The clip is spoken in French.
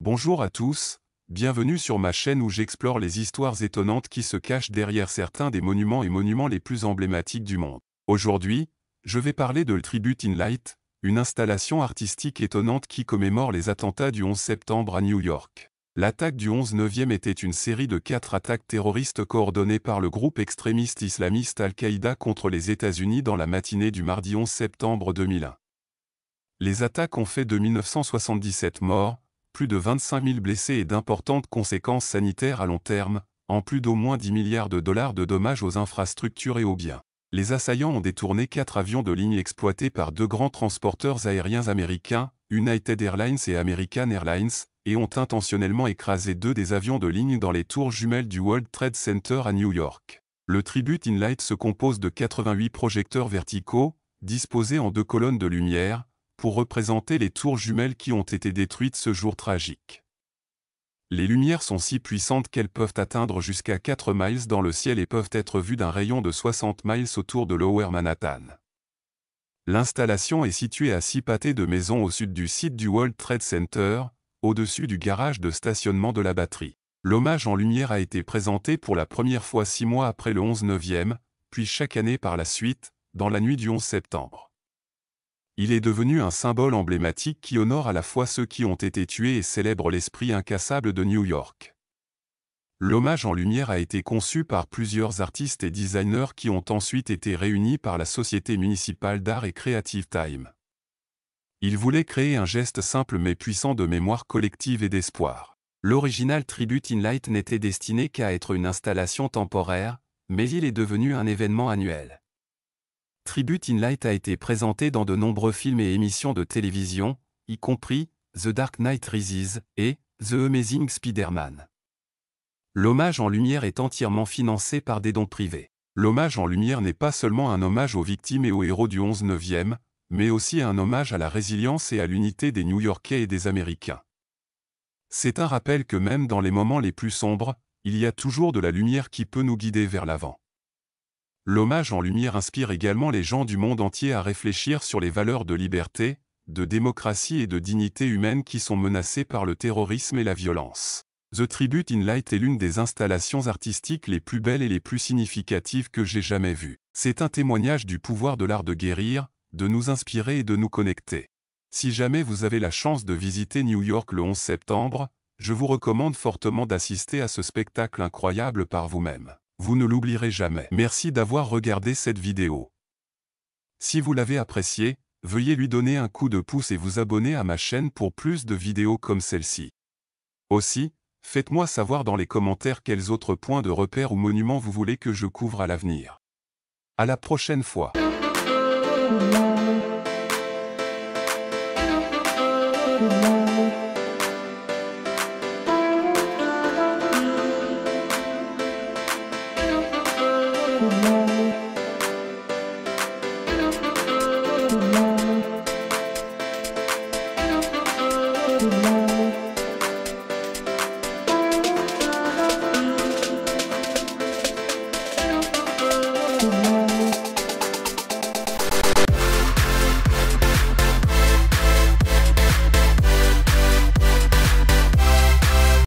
Bonjour à tous, bienvenue sur ma chaîne où j'explore les histoires étonnantes qui se cachent derrière certains des monuments et monuments les plus emblématiques du monde. Aujourd'hui, je vais parler de Tribute in Light, une installation artistique étonnante qui commémore les attentats du 11 septembre à New York. L'attaque du 11/9 était une série de 4 attaques terroristes coordonnées par le groupe extrémiste islamiste Al-Qaïda contre les États-Unis dans la matinée du mardi 11 septembre 2001. Les attaques ont fait de 1977 morts, plus de 25 000 blessés et d'importantes conséquences sanitaires à long terme, en plus d'au moins 10 milliards de dollars de dommages aux infrastructures et aux biens. Les assaillants ont détourné 4 avions de ligne exploités par 2 grands transporteurs aériens américains, United Airlines et American Airlines, et ont intentionnellement écrasé 2 des avions de ligne dans les tours jumelles du World Trade Center à New York. Le Tribute in Light se compose de 88 projecteurs verticaux, disposés en 2 colonnes de lumière, pour représenter les tours jumelles qui ont été détruites ce jour tragique. Les lumières sont si puissantes qu'elles peuvent atteindre jusqu'à 4 miles dans le ciel et peuvent être vues d'un rayon de 60 miles autour de Lower Manhattan. L'installation est située à 6 pâtés de maisons au sud du site du World Trade Center, au-dessus du garage de stationnement de la batterie. L'hommage en lumière a été présenté pour la première fois 6 mois après le 11/9, puis chaque année par la suite, dans la nuit du 11 septembre. Il est devenu un symbole emblématique qui honore à la fois ceux qui ont été tués et célèbre l'esprit incassable de New York. L'hommage en lumière a été conçu par plusieurs artistes et designers qui ont ensuite été réunis par la Société municipale d'art et Creative Time. Ils voulaient créer un geste simple mais puissant de mémoire collective et d'espoir. L'original Tribute in Light n'était destiné qu'à être une installation temporaire, mais il est devenu un événement annuel. Tribute in Light a été présenté dans de nombreux films et émissions de télévision, y compris The Dark Knight Rises et The Amazing Spider-Man. L'hommage en lumière est entièrement financé par des dons privés. L'hommage en lumière n'est pas seulement un hommage aux victimes et aux héros du 11/9, mais aussi un hommage à la résilience et à l'unité des New-Yorkais et des Américains. C'est un rappel que même dans les moments les plus sombres, il y a toujours de la lumière qui peut nous guider vers l'avant. L'hommage en lumière inspire également les gens du monde entier à réfléchir sur les valeurs de liberté, de démocratie et de dignité humaine qui sont menacées par le terrorisme et la violence. The Tribute in Light est l'une des installations artistiques les plus belles et les plus significatives que j'ai jamais vues. C'est un témoignage du pouvoir de l'art de guérir, de nous inspirer et de nous connecter. Si jamais vous avez la chance de visiter New York le 11 septembre, je vous recommande fortement d'assister à ce spectacle incroyable par vous-même. Vous ne l'oublierez jamais. Merci d'avoir regardé cette vidéo. Si vous l'avez appréciée, veuillez lui donner un coup de pouce et vous abonner à ma chaîne pour plus de vidéos comme celle-ci. Aussi, faites-moi savoir dans les commentaires quels autres points de repère ou monuments vous voulez que je couvre à l'avenir. À la prochaine fois.